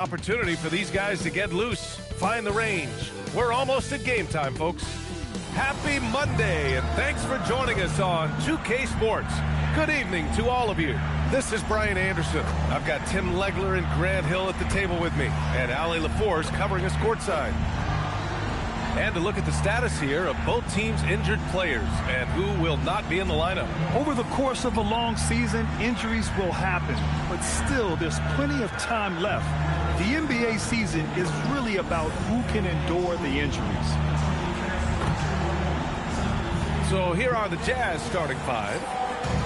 Opportunity for these guys to get loose, find the range. We're almost at game time, folks. Happy Monday, and thanks for joining us on 2K Sports. Good evening to all of you. This is Brian Anderson. I've got Tim Legler and Grant Hill at the table with me, and Ali LaForce covering us courtside. And to look at the status here of both teams' injured players and who will not be in the lineup. Over the course of a long season, injuries will happen, but still there's plenty of time left. The NBA season is really about who can endure the injuries. So here are the Jazz starting five.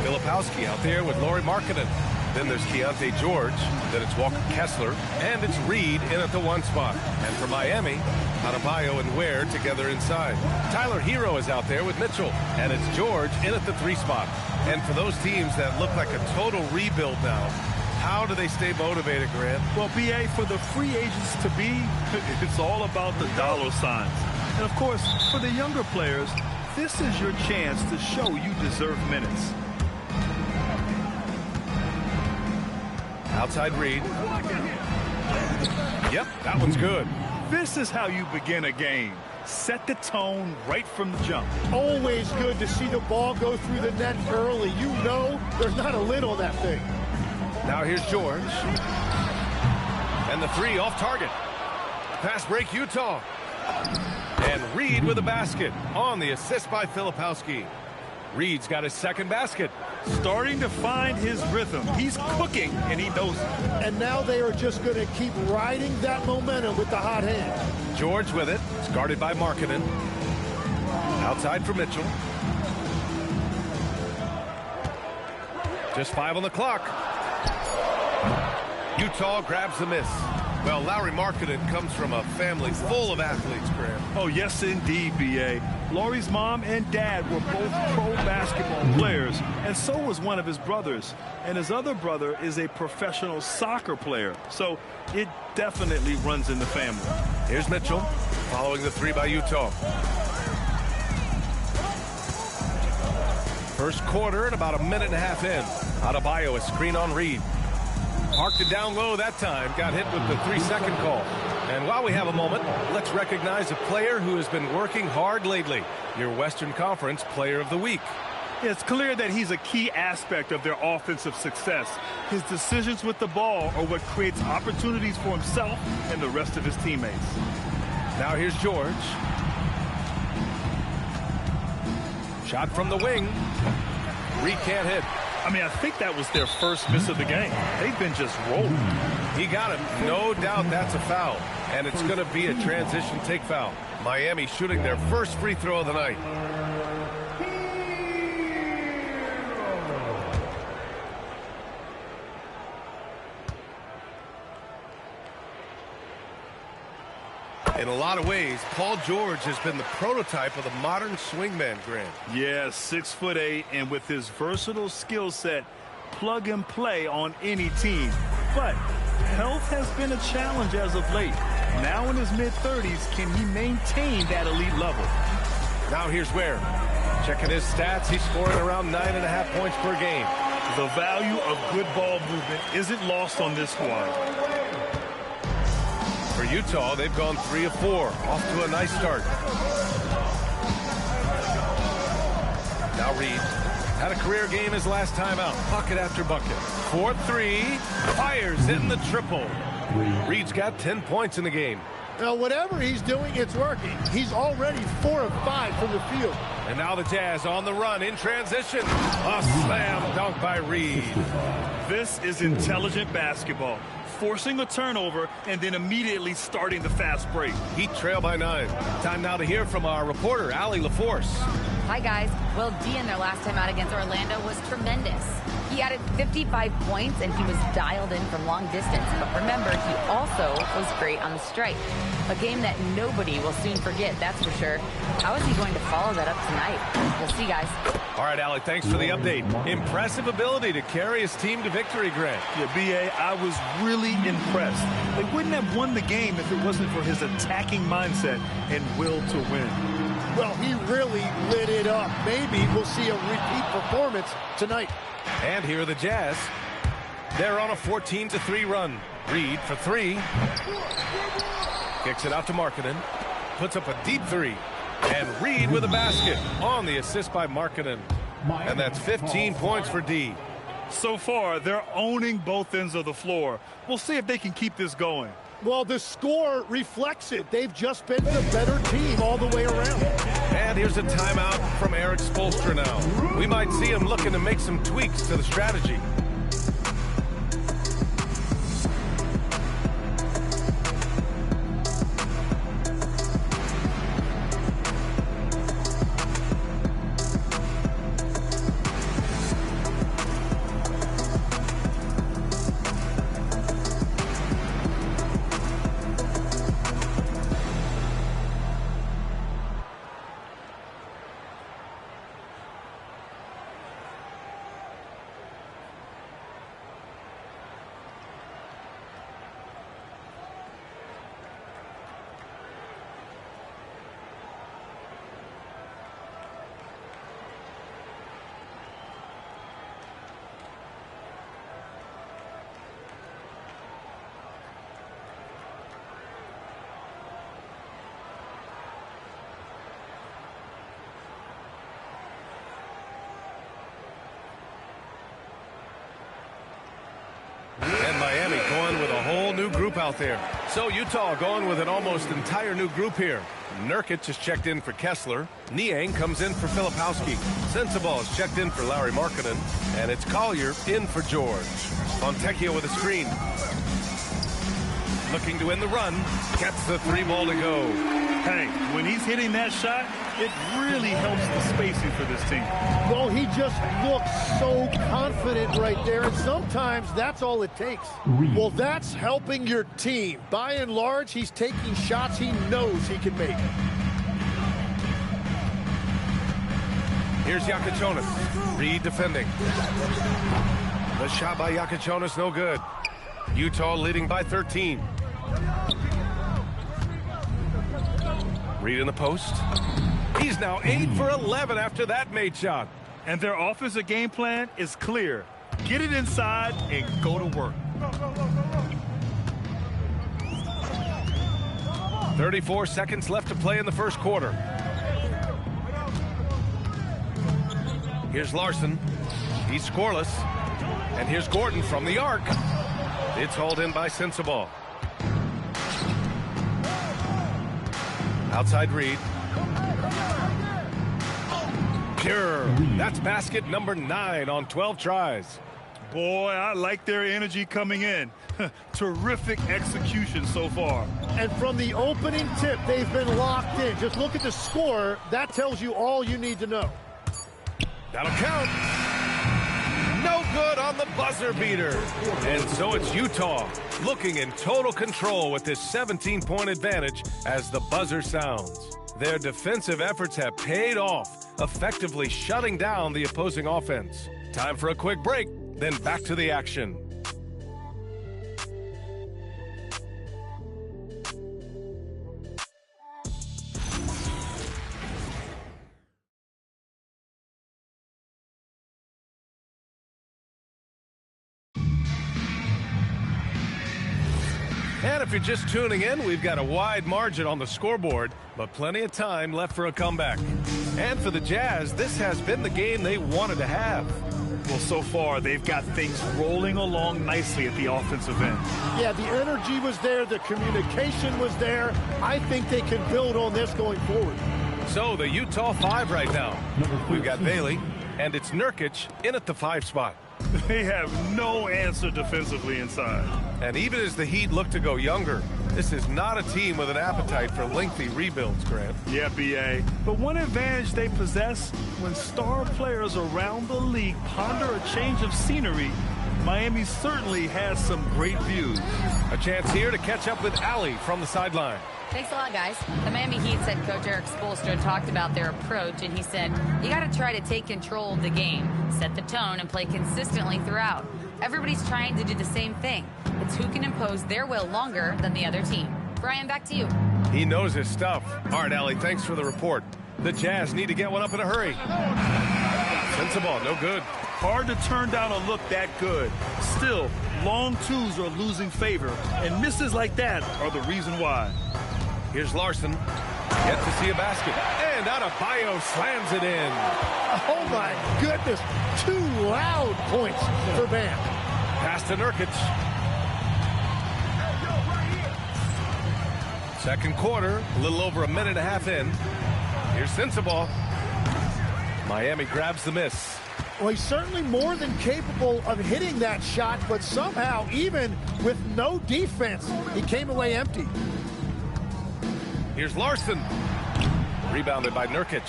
Filipowski out there with Lauri Markkanen. Then there's Keyonte George. Then it's Walker Kessler. And it's Reed in at the one spot. And for Miami, Adebayo and Ware together inside. Tyler Hero is out there with Mitchell. And it's George in at the three spot. And for those teams that look like a total rebuild now, how do they stay motivated, Grant? Well, BA, for the free agents to be, it's all about the dollar signs. And, of course, for the younger players, this is your chance to show you deserve minutes. Outside Reed. Yep, that one's good. This is how you begin a game. Set the tone right from the jump. Always good to see the ball go through the net early. You know there's not a lid on that thing. Now here's George. And the three off target. Pass break Utah. And Reed with a basket on the assist by Filipowski. Reed's got his second basket. Starting to find his rhythm. He's cooking, and he knows it. And now they are just going to keep riding that momentum with the hot hand. George with it. It's guarded by Markkanen. Outside for Mitchell. Just 5 on the clock. Utah grabs the miss. Well, Lauri Markkanen comes from a family full of athletes, Graham. Oh, yes, indeed, B.A. Lauri's mom and dad were both pro basketball players, and so was one of his brothers. And his other brother is a professional soccer player, so it definitely runs in the family. Here's Mitchell, following the three by Utah. First quarter and about a minute and a half in. Adebayo, a screen on Reed. Parked it down low that time, got hit with the 3-second call. And while we have a moment, let's recognize a player who has been working hard lately. Your Western Conference Player of the Week. It's clear that he's a key aspect of their offensive success. His decisions with the ball are what creates opportunities for himself and the rest of his teammates. Now here's George. Shot from the wing. Reed can't hit. I mean, I think that was their first miss of the game. They've been just rolling. He got it. No doubt that's a foul. And it's going to be a transition take foul. Miami shooting their first free throw of the night. In a lot of ways, Paul George has been the prototype of the modern swingman, Grant. Yeah, 6'8", and with his versatile skill set, plug and play on any team. But health has been a challenge as of late. Now in his mid-30s, can he maintain that elite level? Now here's Ware. Checking his stats, he's scoring around 9.5 points per game. The value of good ball movement isn't lost on this squad. For Utah, they've gone 3 of 4, off to a nice start. Now Reed had a career game his last time out, bucket after bucket. 4-3, fires, hitting the triple. Reed's got 10 points in the game. Now, whatever he's doing, it's working. He's already 4 of 5 from the field. And now the Jazz on the run in transition. A slam dunk by Reed. This is intelligent basketball. Forcing a turnover and then immediately starting the fast break. Heat trail by 9. Time now to hear from our reporter, Ali LaForce. Hi, guys. Well, D in their last time out against Orlando was tremendous. He added 55 points, and he was dialed in from long distance. But remember, he also was great on the strike. A game that nobody will soon forget, that's for sure. How is he going to follow that up tonight? We'll see, guys. All right, Alec, thanks for the update. Impressive ability to carry his team to victory, Grant. Yeah, B.A., I was really impressed. They wouldn't have won the game if it wasn't for his attacking mindset and will to win. Well, he really lit it up. Maybe we'll see a repeat performance tonight. And here are the Jazz. They're on a 14-3 run. Reed for three. Kicks it out to Markkanen. Puts up a deep three. And Reed with a basket on the assist by Markkanen. And that's 15 points for D. So far, they're owning both ends of the floor. We'll see if they can keep this going. Well, the score reflects it. They've just been the better team all the way around. And here's a timeout from Erik Spoelstra now. We might see him looking to make some tweaks to the strategy. And Miami going with a whole new group out there. So Utah going with an almost entire new group here. Nurkic is checked in for Kessler. Niang comes in for Filipowski. Sensabaugh is checked in for Lauri Markkanen. And it's Collier in for George. Fontecchio with a screen. Looking to win the run. Gets the three ball to go. Hey, when he's hitting that shot, it really helps the spacing for this team. Well, he just looks so confident right there, and sometimes that's all it takes. Well, that's helping your team. By and large, he's taking shots he knows he can make. Here's Jakučionis. Reed defending. The shot by Jakučionis, no good. Utah leading by 13. Reed in the post. He's now 8 for 11 after that made shot. And their offensive game plan is clear. Get it inside and go to work. 34 seconds left to play in the first quarter. Here's Larson. He's scoreless. And here's Gordon from the arc. It's hauled in by Sensabaugh. Outside Reed. Pure. That's basket number 9 on 12 tries. Boy, I like their energy coming in. Terrific execution so far. And from the opening tip, they've been locked in. Just look at the score. That tells you all you need to know. That'll count. No good on the buzzer beater. And so it's Utah looking in total control with this 17-point advantage as the buzzer sounds. Their defensive efforts have paid off, effectively shutting down the opposing offense. Time for a quick break, then back to the action. And if you're just tuning in, we've got a wide margin on the scoreboard, but plenty of time left for a comeback. And for the Jazz, this has been the game they wanted to have. Well, so far, they've got things rolling along nicely at the offensive end. Yeah, the energy was there. The communication was there. I think they can build on this going forward. So the Utah 5 right now. We've got Bailey, and it's Nurkic in at the 5 spot. They have no answer defensively inside. And even as the Heat look to go younger, this is not a team with an appetite for lengthy rebuilds, Grant. Yeah, B.A. But one advantage they possess, when star players around the league ponder a change of scenery, Miami certainly has some great views. A chance here to catch up with Allie from the sideline. Thanks a lot, guys. The Miami Heat head coach Erik Spoelstra talked about their approach, and he said, you got to try to take control of the game, set the tone, and play consistently throughout. Everybody's trying to do the same thing. It's who can impose their will longer than the other team. Brian, back to you. He knows his stuff. All right, Allie, thanks for the report. The Jazz need to get one up in a hurry. Sensabaugh, no good. hard to turn down a look that good. Still, long twos are losing favor, and misses like that are the reason why. Here's Larson. Yet to see a basket. And Adebayo slams it in. Oh, my goodness. 2 loud points for Bam. Pass to Nurkic. Second quarter, a little over a minute and a half in. Here's Sensabaugh. Miami grabs the miss. Well, he's certainly more than capable of hitting that shot, but somehow, even with no defense, he came away empty. Here's Larson. Rebounded by Nurkic.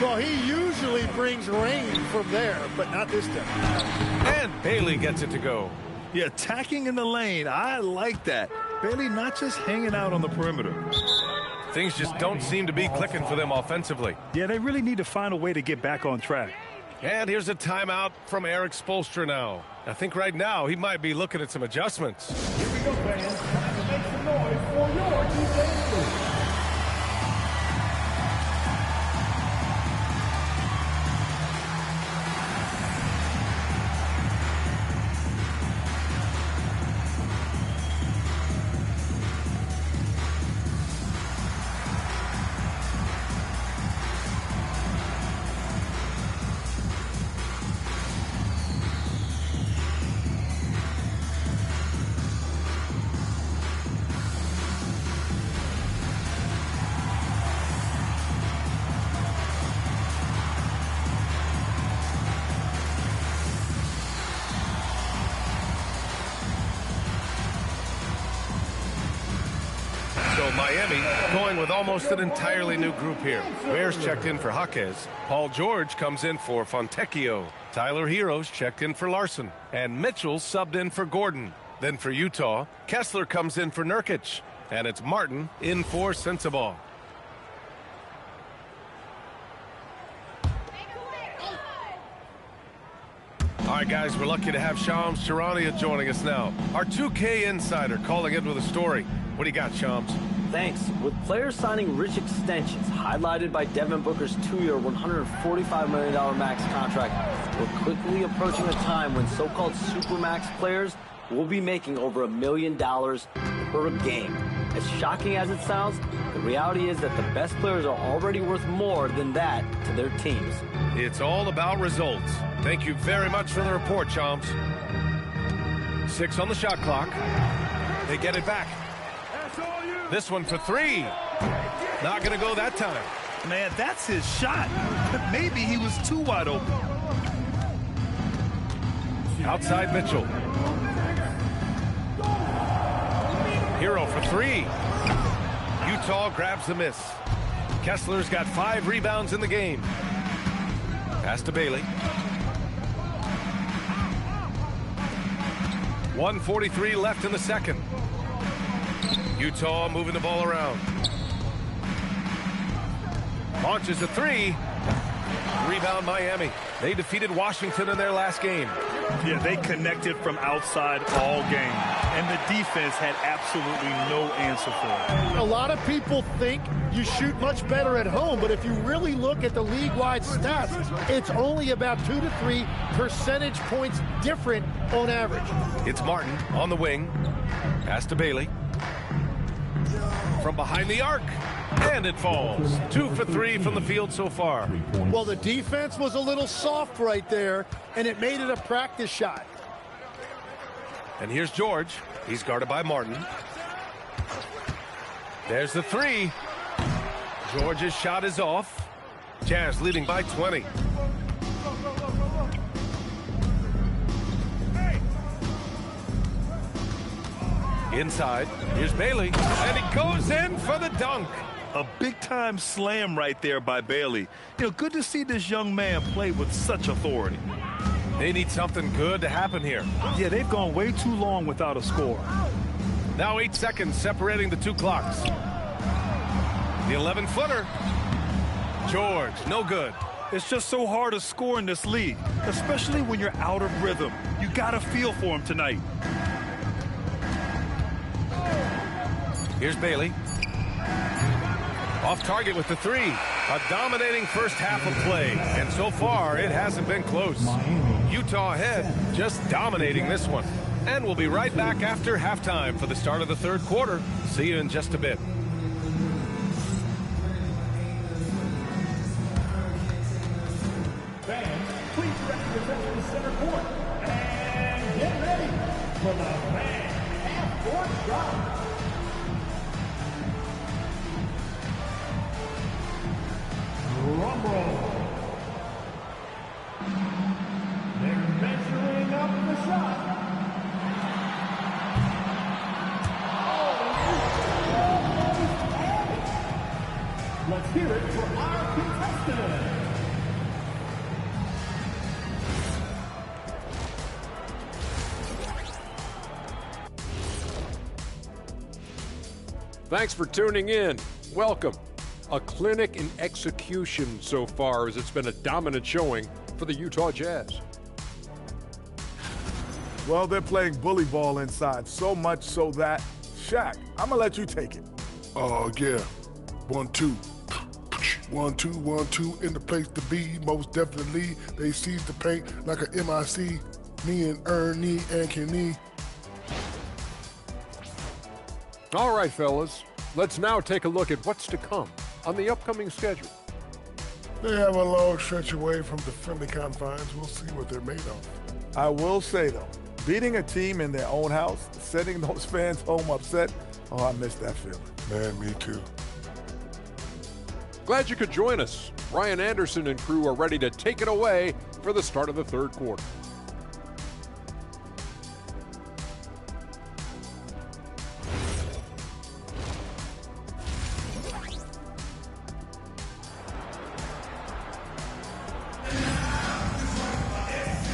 Well, he usually brings rain from there, but not this time. And Bailey gets it to go. Yeah, attacking in the lane. I like that. Bailey not just hanging out on the perimeter. Things just don't seem to be clicking for them offensively. Yeah, they really need to find a way to get back on track. And here's a timeout from Eric Spoelstra now. I think right now he might be looking at some adjustments. Here we go, fans. Time to make some noise for your defense. So Miami going with almost an entirely new group here. Bears checked in for Jaquez. Paul George comes in for Fontecchio. Tyler Heroes checked in for Larson. And Mitchell subbed in for Gordon. Then for Utah, Kessler comes in for Nurkic. And it's Martin in for Sensabaugh. All right, guys, we're lucky to have Shams Charania joining us now. Our 2K insider calling in with a story. What do you got, Shams? Thanks. With players signing rich extensions, highlighted by Devin Booker's 2-year, $145 million max contract, we're quickly approaching a time when so-called supermax players will be making over $1 million per game. As shocking as it sounds, the reality is that the best players are already worth more than that to their teams. It's all about results. Thank you very much for the report, Shams. 6 on the shot clock. They get it back. This one for 3. Not going to go that time. Man, that's his shot. Maybe he was too wide open. Outside Mitchell. Hero for 3. Utah grabs the miss. Kessler's got 5 rebounds in the game. Pass to Bailey. 1:43 left in the second. Utah moving the ball around. Launches a 3. Rebound Miami. They defeated Washington in their last game. Yeah, they connected from outside all game. And the defense had absolutely no answer for it. A lot of people think you shoot much better at home, but if you really look at the league-wide stats, it's only about 2 to 3 percentage points different on average. It's Martin on the wing. Pass to Bailey. From behind the arc. And it falls. 2 for 3 from the field so far. Well, the defense was a little soft right there, and it made it a practice shot. And here's George. He's guarded by Martin. There's the 3. George's shot is off. Jazz leading by 20. Inside, here's Bailey, and he goes in for the dunk. A big-time slam right there by Bailey. You know, good to see this young man play with such authority. They need something good to happen here. Yeah, they've gone way too long without a score. Now 8 seconds separating the 2 clocks. The 11-footer. George, no good. It's just so hard to score in this league, especially when you're out of rhythm. You got to feel for him tonight. Here's Bailey. Off target with the 3. A dominating first half of play. And so far, it hasn't been close. Miami Utah ahead, just dominating this one. And we'll be right back after halftime for the start of the third quarter. See you in just a bit. Fans, please represent the center court. And get ready for the fan half-court drop. Drum roll. They're measuring up the shot. Let's hear it for our contestant. Thanks for tuning in. Welcome. A clinic in execution so far, as it's been a dominant showing for the Utah Jazz. Well, they're playing bully ball inside, so much so that, Shaq, I'm going to let you take it. Oh, yeah. 1-2. 1-2, 1-2 in the place to be. Most definitely, they seize the paint like a MIC. Me and Ernie and Kenny. All right, fellas, let's now take a look at what's to come on the upcoming schedule. They have a long stretch away from the friendly confines. We'll see what they're made of. I will say, though, beating a team in their own house, sending those fans home upset, oh, I miss that feeling. Man, me too. Glad you could join us. Ryan Anderson and crew are ready to take it away for the start of the third quarter.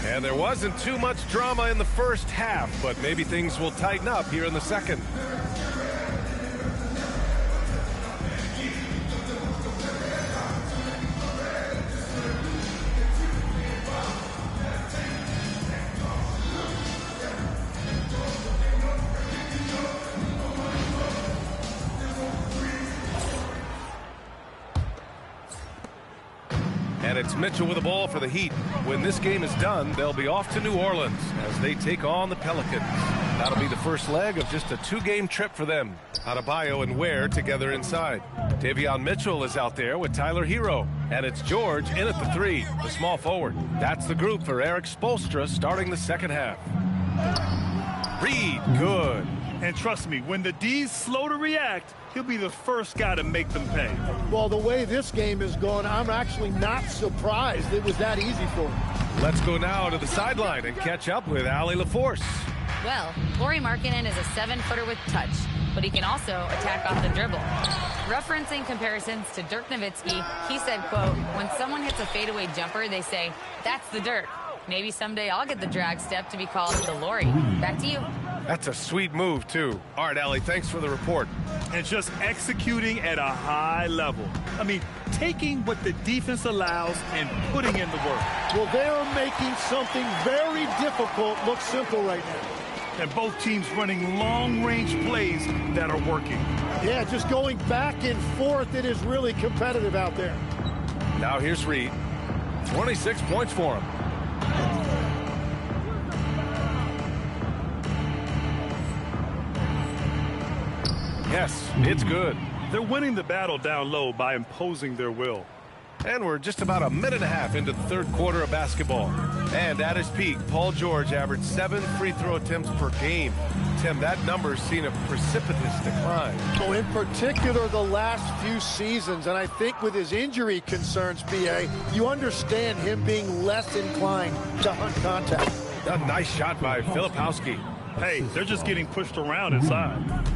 And there wasn't too much drama in the first half, but maybe things will tighten up here in the second. And it's Mitchell with the ball for the Heat. When this game is done, they'll be off to New Orleans as they take on the Pelicans. That'll be the first leg of just a two-game trip for them. Adebayo and Ware together inside. Davion Mitchell is out there with Tyler Hero. And it's George in at the three, the small forward. That's the group for Eric Spoelstra starting the second half. Reed, good. And trust me, when the D's slow to react, he'll be the first guy to make them pay. Well, the way this game is going, I'm actually not surprised it was that easy for him. Let's go now to the sideline and catch up with Allie LaForce. Well, Lauri Markkanen is a 7-footer with touch, but he can also attack off the dribble. Referencing comparisons to Dirk Nowitzki, he said, quote, when someone hits a fadeaway jumper, they say, that's the Dirk. Maybe someday I'll get the drag step to be called the Lauri. Back to you. That's a sweet move, too. All right, Allie, thanks for the report. And just executing at a high level. I mean, taking what the defense allows and putting in the work. Well, they're making something very difficult look simple right now. And both teams running long-range plays that are working. Yeah, just going back and forth. It is really competitive out there. Now here's Reed. 26 points for him. Yes, it's good. They're winning the battle down low by imposing their will. And we're just about a minute and a half into the third quarter of basketball. And at his peak, Paul George averaged 7 free throw attempts per game. Tim, that number's seen a precipitous decline. So in particular, the last few seasons, and I think with his injury concerns, B.A., you understand him being less inclined to hunt contact. A nice shot by Filipowski. Hey, they're just getting pushed around inside.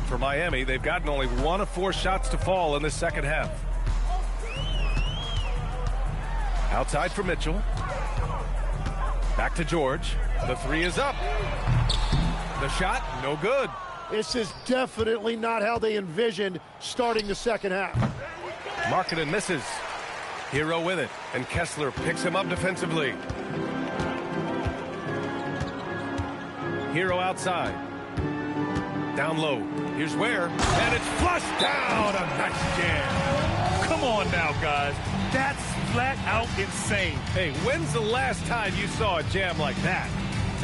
For Miami, they've gotten only 1 of 4 shots to fall in the second half. Outside for Mitchell. Back to George. The three is up. The shot, no good. This is definitely not how they envisioned starting the second half. Markkanen misses. Hero with it, and Kessler picks him up defensively. Hero outside. Down low. Here's Ware. And it's flushed down. A nice jam. Come on now, guys. That's flat out insane. Hey, when's the last time you saw a jam like that?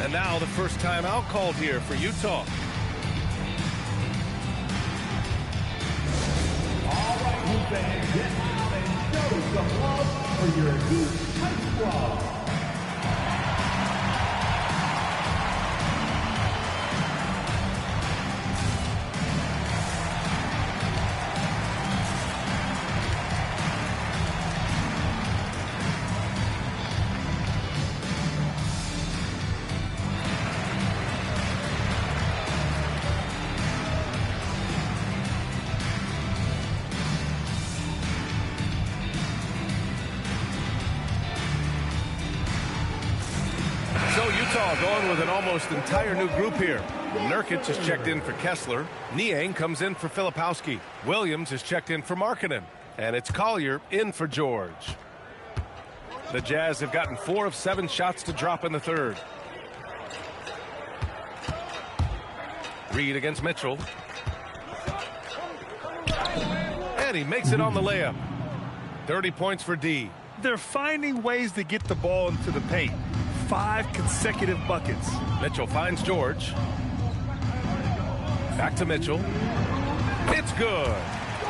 And now the first time out called here for Utah. All right, you fans, get out and show some love for your Duke High Squad. Going with an almost entire new group here. Nurkic is checked in for Kessler. Niang comes in for Filipowski. Williams is checked in for Markkanen. And it's Collier in for George. The Jazz have gotten 4 of 7 shots to drop in the third. Reed against Mitchell. And he makes it on the layup. 30 points for D. They're finding ways to get the ball into the paint. 5 consecutive buckets. Mitchell finds George. Back to Mitchell. It's good.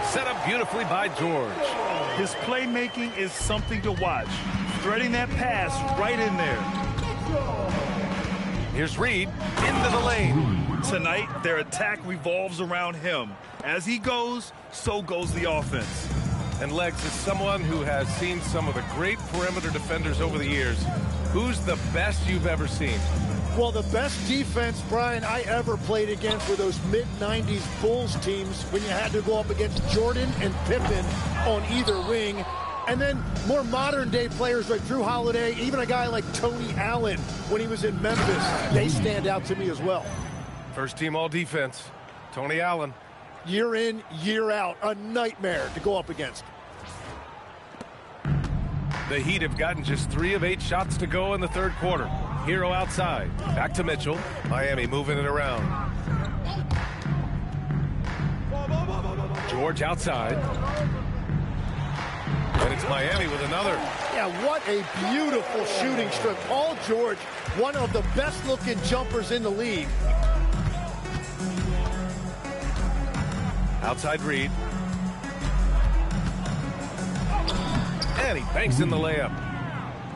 Set up beautifully by George. His playmaking is something to watch. Threading that pass right in there. Here's Reed into the lane. Tonight, their attack revolves around him. As he goes, so goes the offense. And Legs is someone who has seen some of the great perimeter defenders over the years. Who's the best you've ever seen? Well, the best defense, Brian, I ever played against were those mid-90s Bulls teams when you had to go up against Jordan and Pippen on either wing. And then more modern-day players like Drew Holiday, even a guy like Tony Allen when he was in Memphis. They stand out to me as well. First team all-defense, Tony Allen. Year in, year out, a nightmare to go up against. The Heat have gotten just 3 of 8 shots to go in the third quarter. Hero outside. Back to Mitchell. Miami moving it around. George outside. And it's Miami with another. Yeah, what a beautiful shooting strip. Paul George, one of the best-looking jumpers in the league. Outside Reed. And he banks in the layup.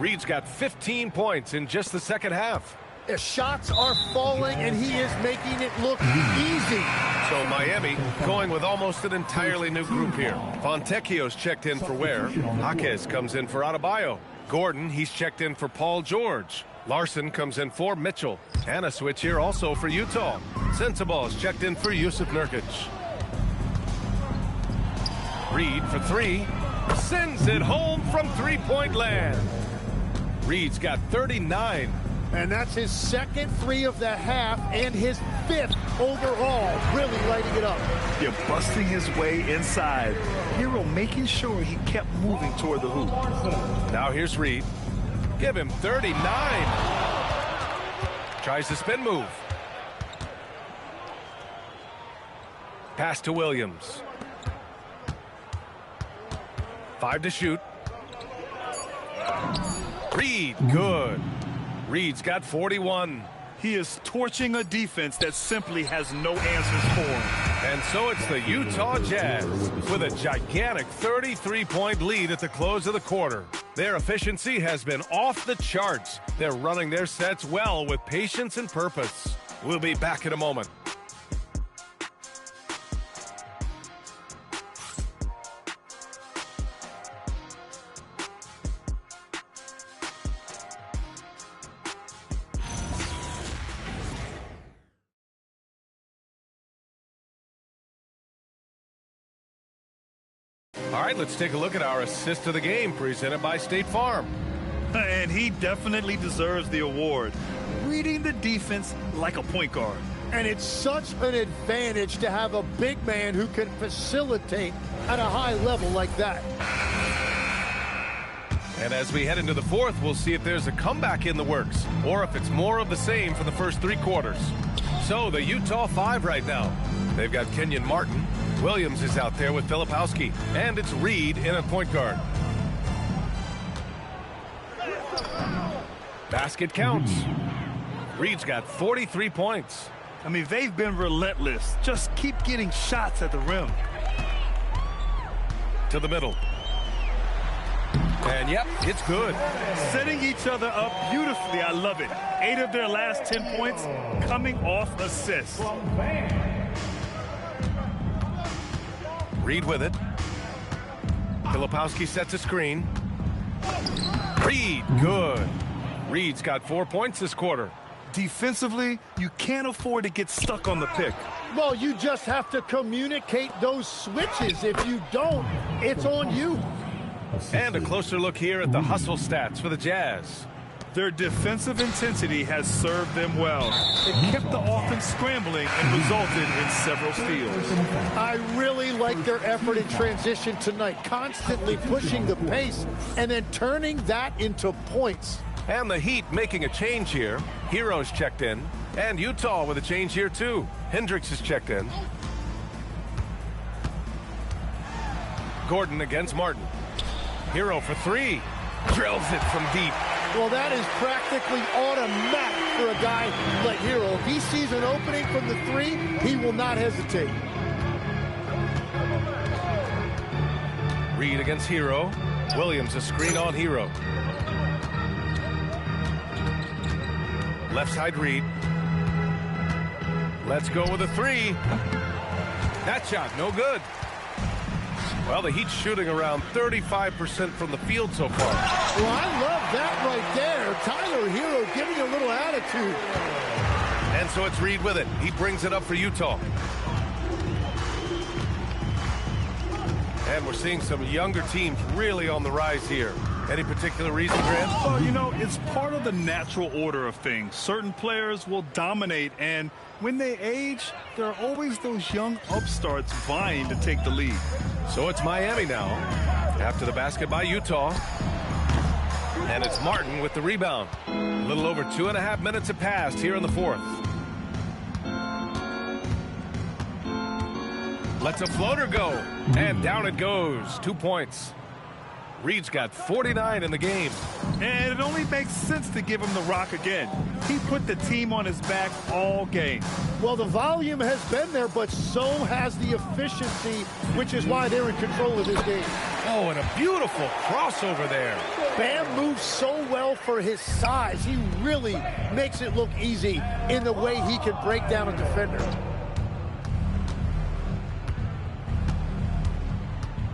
Reed's got 15 points in just the second half. The shots are falling, and he is making it look easy. So Miami going with almost an entirely new group here. Fontecchio's checked in for Ware. Jaquez comes in for Adebayo. Gordon, he's checked in for Paul George. Larson comes in for Mitchell. And a switch here also for Utah. Sensabaugh's checked in for Jusuf Nurkic. Reed for 3. Sends it home from three-point land. Reed's got 39. And that's his second 3 of the half and his 5th overall. Really lighting it up. You're busting his way inside. Hero making sure he kept moving toward the hoop. Now here's Reed. Give him 39. Tries the spin move. Pass to Williams. 5 to shoot. Reed, good. Reed's got 41. He is torching a defense that simply has no answers for him. And so it's the Utah Jazz with a gigantic 33-point lead at the close of the quarter. Their efficiency has been off the charts. They're running their sets well with patience and purpose. We'll be back in a moment. All right, let's take a look at our assist of the game presented by State Farm. And he definitely deserves the award. Reading the defense like a point guard. And it's such an advantage to have a big man who can facilitate at a high level like that. And as we head into the fourth, we'll see if there's a comeback in the works or if it's more of the same for the first 3 quarters. So the Utah 5 right now. They've got Kenyon Martin. Williams is out there with Filipowski. And it's Reed in at point guard. Basket counts. Reed's got 43 points. I mean, they've been relentless. Just keep getting shots at the rim. To the middle. And yep, it's good. Setting each other up beautifully. I love it. 8 of their last 10 points coming off assists. Reed with it. Filipowski sets a screen. Reed, good. Reed's got 4 points this quarter. Defensively, you can't afford to get stuck on the pick. Well, you just have to communicate those switches. If you don't, it's on you. And a closer look here at the hustle stats for the Jazz. Their defensive intensity has served them well. It kept the offense scrambling and resulted in several steals. I really like their effort in transition tonight, constantly pushing the pace and then turning that into points. And the Heat making a change here. Hero's checked in. And Utah with a change here too. Hendricks is checked in. Gordon against Martin. Hero for 3. Drills it from deep. Well, that is practically automatic for a guy like Hero. If he sees an opening from the 3, he will not hesitate. Reed against Hero. Williams a screen on Hero. Left side Reed. Let's go with a 3. That shot, no good. Well, the Heat's shooting around 35% from the field so far. Well, I love that right there. Tyler Hero giving a little attitude. And so it's Reed with it. He brings it up for Utah. And we're seeing some younger teams really on the rise here. Any particular reason, Grant? Well, you know, it's part of the natural order of things. Certain players will dominate, and when they age, there are always those young upstarts vying to take the lead. So it's Miami now, after the basket by Utah. And it's Martin with the rebound. A little over 2.5 minutes have passed here in the 4th. Lets a floater go, and down it goes. 2 points. Reed's got 49 in the game. And it only makes sense to give him the rock again. He put the team on his back all game. Well, the volume has been there, but so has the efficiency, which is why they're in control of this game. Oh, and a beautiful crossover there. Bam moves so well for his size. He really makes it look easy in the way he can break down a defender.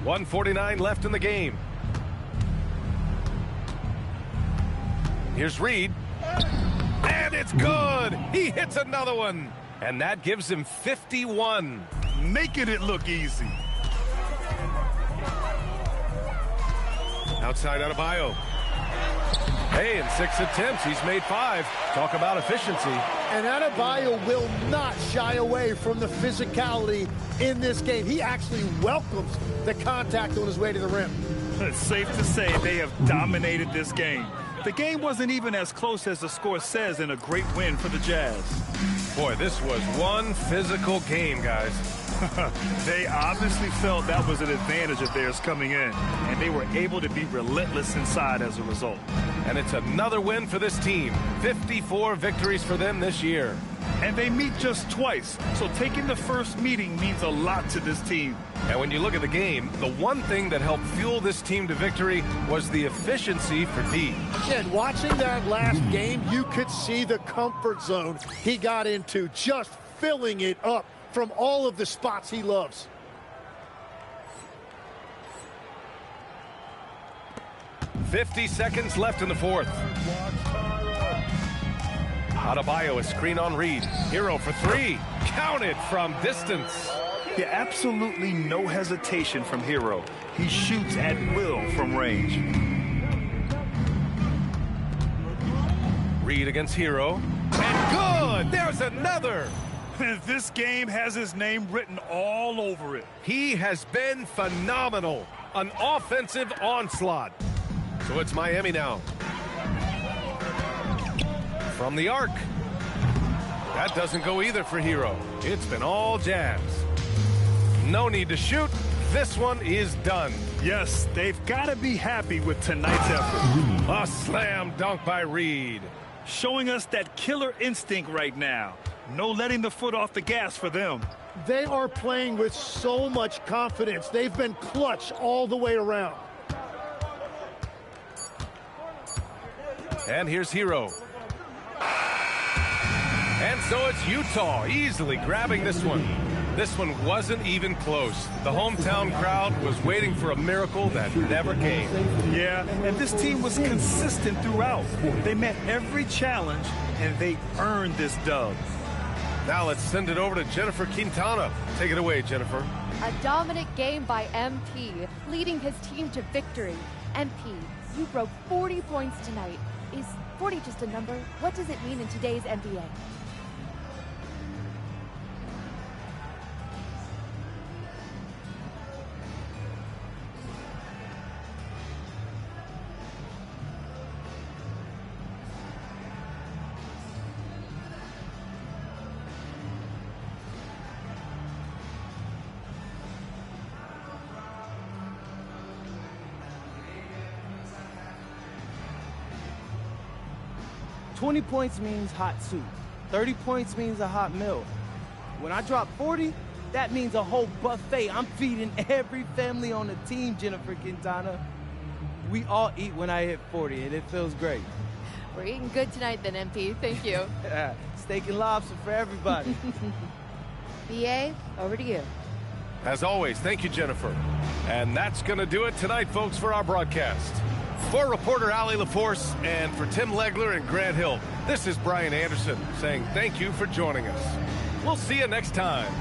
1:49 left in the game. Here's Reed. And it's good. He hits another one. And that gives him 51. Making it look easy. Outside Adebayo. Hey, in 6 attempts, he's made 5. Talk about efficiency. And Adebayo will not shy away from the physicality in this game. He actually welcomes the contact on his way to the rim. It's safe to say they have dominated this game. The game wasn't even as close as the score says in a great win for the Jazz. Boy, this was one physical game, guys. They obviously felt that was an advantage of theirs coming in, and they were able to be relentless inside as a result. And it's another win for this team. 54 victories for them this year. And they meet just twice, so taking the first meeting means a lot to this team. And when you look at the game, the one thing that helped fuel this team to victory was the efficiency for D. And watching that last game, you could see the comfort zone he got into, just filling it up from all of the spots he loves. .50 seconds left in the 4th. Adebayo, a screen on Reed. Hero for 3. Counted from distance. Yeah, absolutely no hesitation from Hero. He shoots at will from range. Reed against Hero. And good! There's another! This game has his name written all over it. He has been phenomenal. An offensive onslaught. So it's Miami now. From the arc. That doesn't go either for Hero. It's been all jabs. No need to shoot. This one is done. Yes, they've got to be happy with tonight's effort. A slam dunk by Reed. Showing us that killer instinct right now. No letting the foot off the gas for them. They are playing with so much confidence. They've been clutch all the way around. And here's Hero. And so it's Utah easily grabbing this one. This one wasn't even close. The hometown crowd was waiting for a miracle that never came. Yeah, and this team was consistent throughout. They met every challenge, and they earned this dub. Now let's send it over to Jennifer Quintana. Take it away, Jennifer. A dominant game by MP, leading his team to victory. MP, you broke 40 points tonight. Is 40 just a number? What does it mean in today's NBA? $20 points means hot soup. 30 points means a hot meal. When I drop 40, that means a whole buffet. I'm feeding every family on the team, Jennifer Quintana. We all eat when I hit 40, and it feels great. We're eating good tonight then, MP. Thank you. Steak and lobster for everybody. BA, over to you. As always, thank you, Jennifer. And that's going to do it tonight, folks, for our broadcast. For reporter Allie LaForce and for Tim Legler and Grant Hill, this is Brian Anderson saying thank you for joining us. We'll see you next time.